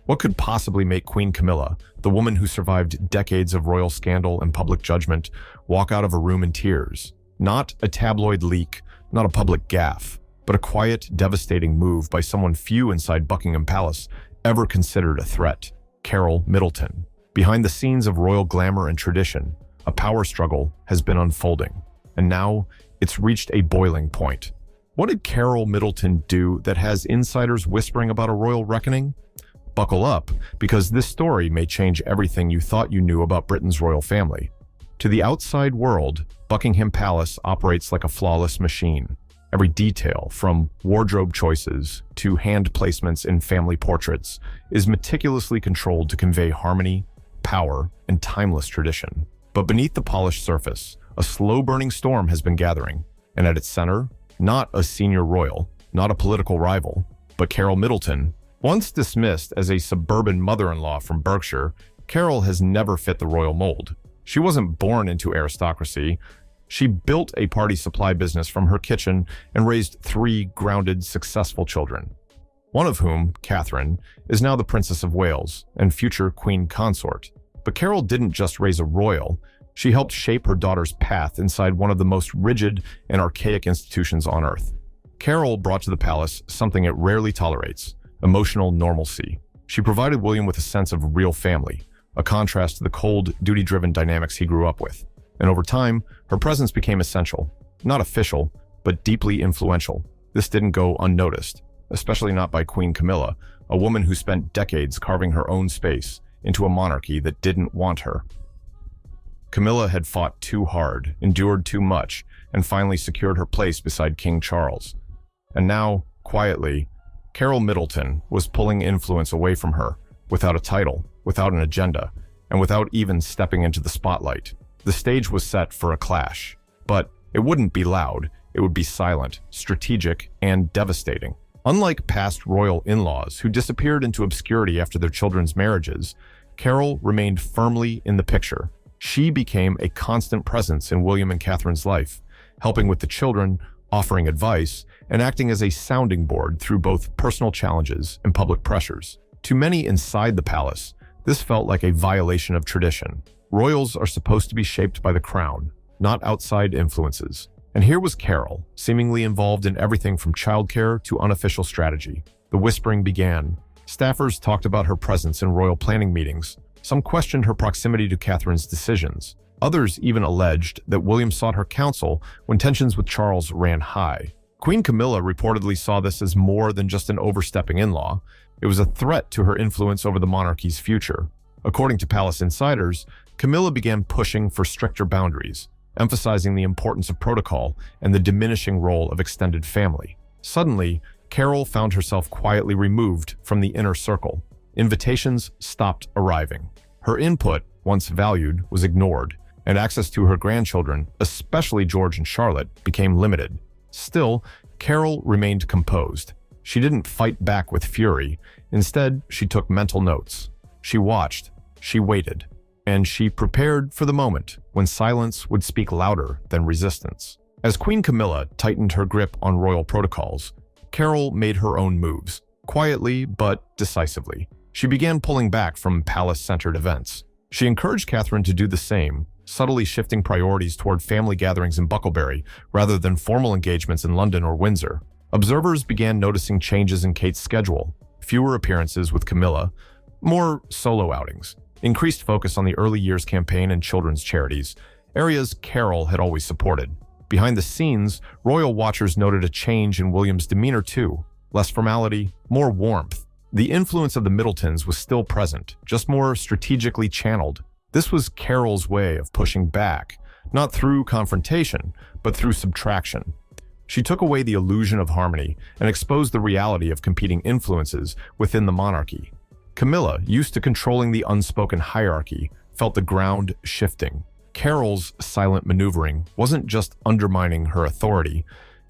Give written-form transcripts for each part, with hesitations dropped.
What could possibly make Queen Camilla, the woman who survived decades of royal scandal and public judgment, walk out of a room in tears? Not a tabloid leak, not a public gaffe, but a quiet, devastating move by someone few inside Buckingham Palace ever considered a threat: Carole Middleton. Behind the scenes of royal glamour and tradition, a power struggle has been unfolding, and now it's reached a boiling point. What did Carole Middleton do that has insiders whispering about a royal reckoning? Buckle up, because this story may change everything you thought you knew about Britain's royal family. To the outside world, Buckingham Palace operates like a flawless machine. Every detail, from wardrobe choices to hand placements in family portraits, is meticulously controlled to convey harmony, power, and timeless tradition. But beneath the polished surface, a slow-burning storm has been gathering, and at its center, not a senior royal, not a political rival, but Carole Middleton. Once dismissed as a suburban mother-in-law from Berkshire, Carole has never fit the royal mold. She wasn't born into aristocracy. She built a party supply business from her kitchen and raised 3 grounded, successful children. One of whom, Catherine, is now the Princess of Wales and future Queen Consort. But Carole didn't just raise a royal. She helped shape her daughter's path inside one of the most rigid and archaic institutions on Earth. Carole brought to the palace something it rarely tolerates: emotional normalcy. She provided William with a sense of real family, a contrast to the cold, duty-driven dynamics he grew up with. And over time, her presence became essential. Not official, but deeply influential. This didn't go unnoticed, especially not by Queen Camilla, a woman who spent decades carving her own space into a monarchy that didn't want her. Camilla had fought too hard, endured too much, and finally secured her place beside King Charles. And now, quietly, Carole Middleton was pulling influence away from her, without a title, without an agenda, and without even stepping into the spotlight. The stage was set for a clash, but it wouldn't be loud. It would be silent, strategic, and devastating. Unlike past royal in-laws who disappeared into obscurity after their children's marriages, Carole remained firmly in the picture. She became a constant presence in William and Catherine's life, helping with the children, offering advice, and acting as a sounding board through both personal challenges and public pressures. To many inside the palace, this felt like a violation of tradition. Royals are supposed to be shaped by the crown, not outside influences. And here was Carole, seemingly involved in everything from childcare to unofficial strategy. The whispering began. Staffers talked about her presence in royal planning meetings. Some questioned her proximity to Catherine's decisions. Others even alleged that William sought her counsel when tensions with Charles ran high. Queen Camilla reportedly saw this as more than just an overstepping in-law. It was a threat to her influence over the monarchy's future. According to palace insiders, Camilla began pushing for stricter boundaries, emphasizing the importance of protocol and the diminishing role of extended family. Suddenly, Carole found herself quietly removed from the inner circle. Invitations stopped arriving. Her input, once valued, was ignored, and access to her grandchildren, especially George and Charlotte, became limited. Still, Carole remained composed. She didn't fight back with fury. Instead, she took mental notes. She watched, she waited, and she prepared for the moment when silence would speak louder than resistance. As Queen Camilla tightened her grip on royal protocols, Carole made her own moves, quietly but decisively. She began pulling back from palace-centered events. She encouraged Catherine to do the same, subtly shifting priorities toward family gatherings in Bucklebury rather than formal engagements in London or Windsor. Observers began noticing changes in Kate's schedule: fewer appearances with Camilla, more solo outings, increased focus on the early years campaign and children's charities, areas Carole had always supported. Behind the scenes, royal watchers noted a change in William's demeanor too: less formality, more warmth. The influence of the Middletons was still present, just more strategically channeled. This was Carole's way of pushing back, not through confrontation, but through subtraction. She took away the illusion of harmony and exposed the reality of competing influences within the monarchy. Camilla, used to controlling the unspoken hierarchy, felt the ground shifting. Carole's silent maneuvering wasn't just undermining her authority,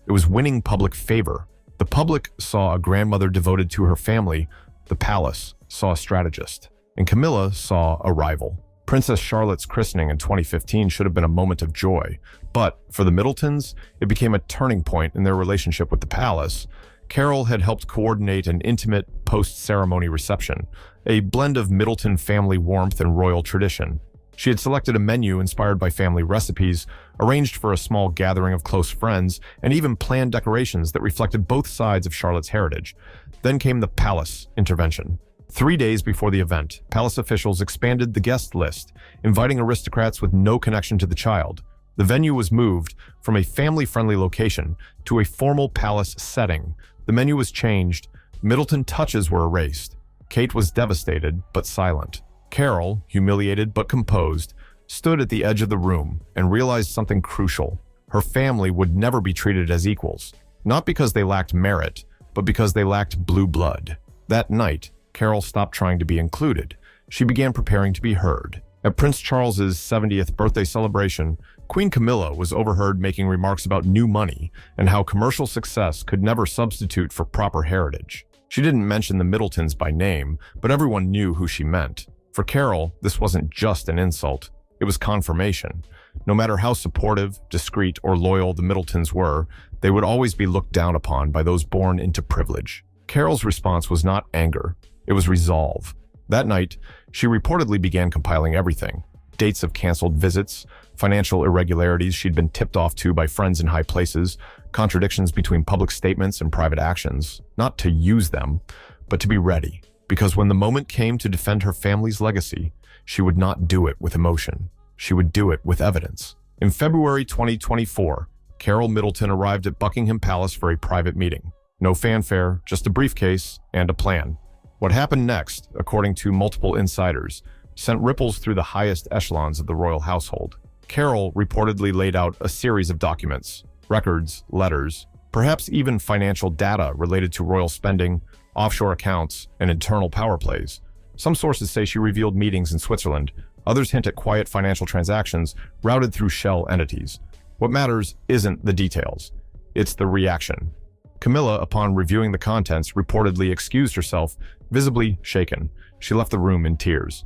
it was winning public favor. The public saw a grandmother devoted to her family, the palace saw a strategist, and Camilla saw a rival. Princess Charlotte's christening in 2015 should have been a moment of joy, but for the Middletons, it became a turning point in their relationship with the palace. Carole had helped coordinate an intimate post-ceremony reception, a blend of Middleton family warmth and royal tradition. She had selected a menu inspired by family recipes, arranged for a small gathering of close friends, and even planned decorations that reflected both sides of Charlotte's heritage. Then came the palace intervention. 3 days before the event, palace officials expanded the guest list, inviting aristocrats with no connection to the child. The venue was moved from a family-friendly location to a formal palace setting. The menu was changed. Middleton touches were erased. Kate was devastated but silent. Carole, humiliated but composed, stood at the edge of the room and realized something crucial. Her family would never be treated as equals, not because they lacked merit, but because they lacked blue blood. That night, Carole stopped trying to be included. She began preparing to be heard. At Prince Charles's 70th birthday celebration, Queen Camilla was overheard making remarks about new money and how commercial success could never substitute for proper heritage. She didn't mention the Middletons by name, but everyone knew who she meant. For Carole, this wasn't just an insult. It was confirmation. No matter how supportive, discreet, or loyal the Middletons were, they would always be looked down upon by those born into privilege. Carole's response was not anger. It was resolve. That night, she reportedly began compiling everything. Dates of canceled visits, financial irregularities she'd been tipped off to by friends in high places, contradictions between public statements and private actions. Not to use them, but to be ready. Because when the moment came to defend her family's legacy, she would not do it with emotion. She would do it with evidence. In February 2024, Carole Middleton arrived at Buckingham Palace for a private meeting. No fanfare, just a briefcase and a plan. What happened next, according to multiple insiders, sent ripples through the highest echelons of the royal household. Carole reportedly laid out a series of documents, records, letters, perhaps even financial data related to royal spending, offshore accounts, and internal power plays. Some sources say she revealed meetings in Switzerland. Others hint at quiet financial transactions routed through shell entities. What matters isn't the details. It's the reaction. Camilla, upon reviewing the contents, reportedly excused herself, visibly shaken. She left the room in tears.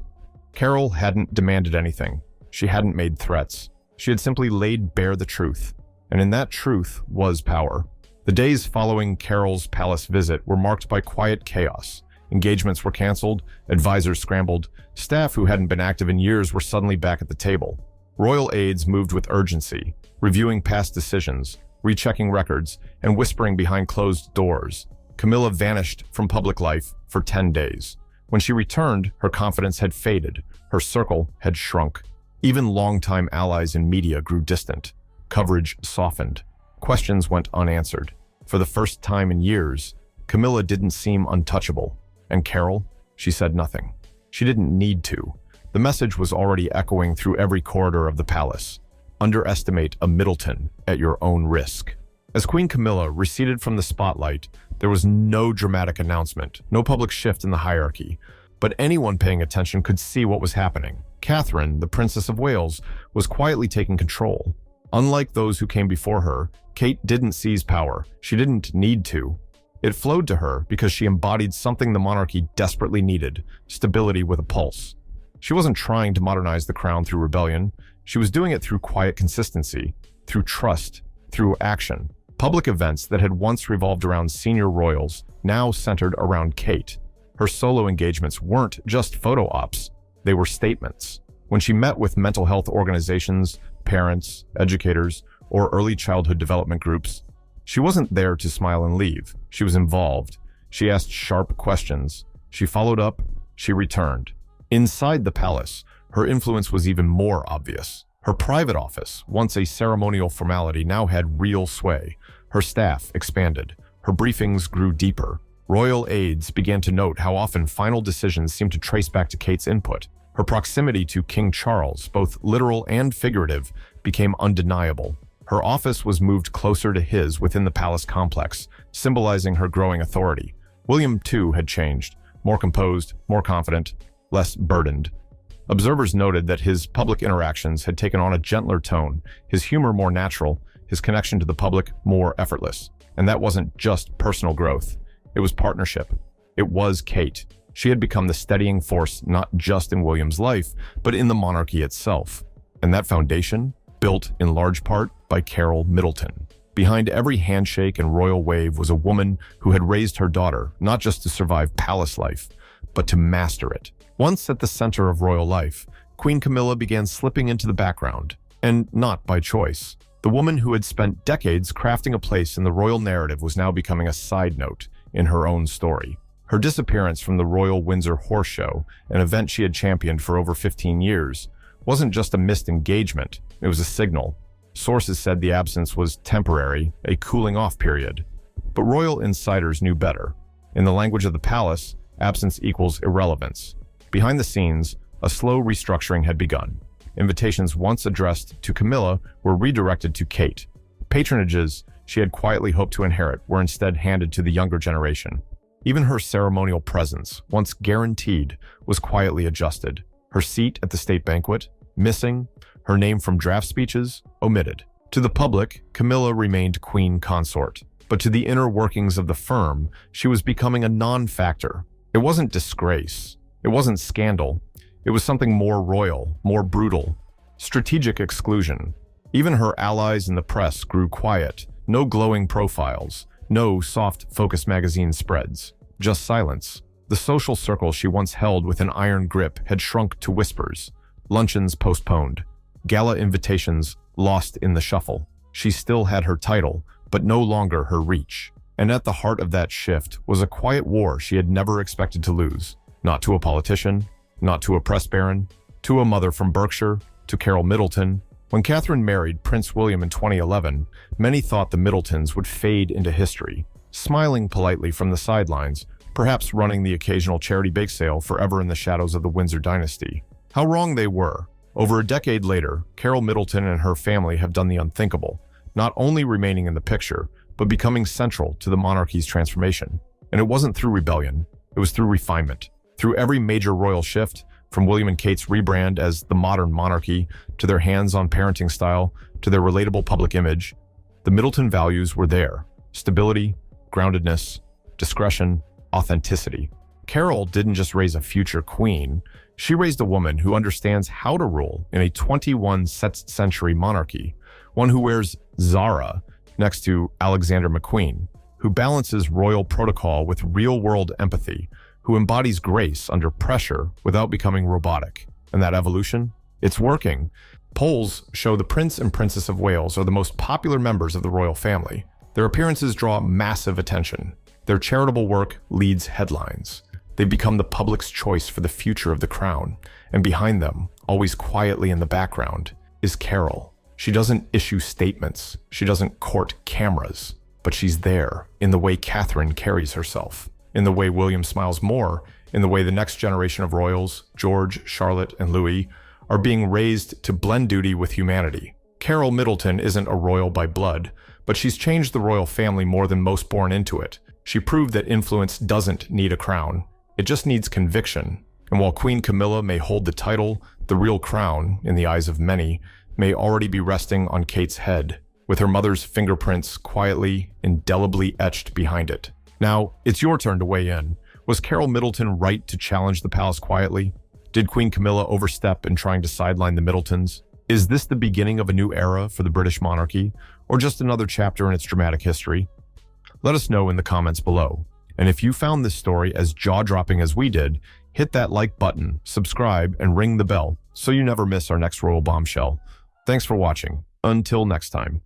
Carole hadn't demanded anything. She hadn't made threats. She had simply laid bare the truth. And in that truth was power. The days following Carole's palace visit were marked by quiet chaos. Engagements were canceled, advisors scrambled, staff who hadn't been active in years were suddenly back at the table. Royal aides moved with urgency, reviewing past decisions, rechecking records, and whispering behind closed doors. Camilla vanished from public life for 10 days. When she returned, her confidence had faded. Her circle had shrunk. Even longtime allies in media grew distant. Coverage softened. Questions went unanswered. For the first time in years, Camilla didn't seem untouchable. And Carole? She said nothing. She didn't need to. The message was already echoing through every corridor of the palace. Underestimate a Middleton at your own risk. As Queen Camilla receded from the spotlight, there was no dramatic announcement, no public shift in the hierarchy. But anyone paying attention could see what was happening. Catherine, the Princess of Wales, was quietly taking control. Unlike those who came before her, Kate didn't seize power. She didn't need to. It flowed to her because she embodied something the monarchy desperately needed: stability with a pulse. She wasn't trying to modernize the crown through rebellion. She was doing it through quiet consistency, through trust, through action. Public events that had once revolved around senior royals now centered around Kate. Her solo engagements weren't just photo ops, they were statements. When she met with mental health organizations, parents, educators, or early childhood development groups, she wasn't there to smile and leave. She was involved. She asked sharp questions. She followed up. She returned. Inside the palace, her influence was even more obvious. Her private office, once a ceremonial formality, now had real sway. Her staff expanded. Her briefings grew deeper. Royal aides began to note how often final decisions seemed to trace back to Kate's input. Her proximity to King Charles, both literal and figurative, became undeniable. Her office was moved closer to his within the palace complex, symbolizing her growing authority. William, too, had changed. More composed, more confident, less burdened. Observers noted that his public interactions had taken on a gentler tone, his humor more natural, his connection to the public more effortless. And that wasn't just personal growth. It was partnership. It was Kate. She had become the steadying force not just in William's life, but in the monarchy itself. And that foundation, built in large part by Carole Middleton. Behind every handshake and royal wave was a woman who had raised her daughter, not just to survive palace life, but to master it. Once at the center of royal life, Queen Camilla began slipping into the background, and not by choice. The woman who had spent decades crafting a place in the royal narrative was now becoming a side note in her own story. Her disappearance from the Royal Windsor Horse Show, an event she had championed for over 15 years, wasn't just a missed engagement, it was a signal. Sources said the absence was temporary, a cooling-off period. But royal insiders knew better. In the language of the palace, absence equals irrelevance. Behind the scenes, a slow restructuring had begun. Invitations once addressed to Camilla were redirected to Kate. Patronages she had quietly hoped to inherit were instead handed to the younger generation. Even her ceremonial presence, once guaranteed, was quietly adjusted. Her seat at the state banquet, missing, her name from draft speeches, omitted. To the public, Camilla remained queen consort. But to the inner workings of the firm, she was becoming a non-factor. It wasn't disgrace. It wasn't scandal. It was something more royal, more brutal. Strategic exclusion. Even her allies in the press grew quiet. No glowing profiles. No soft Focus magazine spreads. Just silence. The social circle she once held with an iron grip had shrunk to whispers. Luncheons postponed. Gala invitations lost in the shuffle. She still had her title, but no longer her reach. And at the heart of that shift was a quiet war she had never expected to lose. Not to a politician, not to a press baron, to a mother from Berkshire, to Carole Middleton. When Catherine married Prince William in 2011, many thought the Middletons would fade into history, smiling politely from the sidelines, perhaps running the occasional charity bake sale forever in the shadows of the Windsor dynasty. How wrong they were. Over a decade later, Carole Middleton and her family have done the unthinkable, not only remaining in the picture, but becoming central to the monarchy's transformation. And it wasn't through rebellion, it was through refinement. Through every major royal shift, from William and Kate's rebrand as the modern monarchy, to their hands-on parenting style, to their relatable public image, the Middleton values were there. Stability, groundedness, discretion, authenticity. Carole didn't just raise a future queen, she raised a woman who understands how to rule in a 21st century monarchy, one who wears Zara next to Alexander McQueen, who balances royal protocol with real-world empathy, who embodies grace under pressure without becoming robotic. And that evolution? It's working. Polls show the Prince and Princess of Wales are the most popular members of the royal family. Their appearances draw massive attention. Their charitable work leads headlines. They've become the public's choice for the future of the crown. And behind them, always quietly in the background, is Carole. She doesn't issue statements. She doesn't court cameras. But she's there in the way Catherine carries herself, in the way William smiles more, in the way the next generation of royals, George, Charlotte, and Louis, are being raised to blend duty with humanity. Carole Middleton isn't a royal by blood, but she's changed the royal family more than most born into it. She proved that influence doesn't need a crown. It just needs conviction. And while Queen Camilla may hold the title, the real crown, in the eyes of many, may already be resting on Kate's head, with her mother's fingerprints quietly, indelibly etched behind it. Now, it's your turn to weigh in. Was Carole Middleton right to challenge the palace quietly? Did Queen Camilla overstep in trying to sideline the Middletons? Is this the beginning of a new era for the British monarchy, or just another chapter in its dramatic history? Let us know in the comments below. And if you found this story as jaw-dropping as we did, hit that like button, subscribe, and ring the bell so you never miss our next royal bombshell. Thanks for watching. Until next time.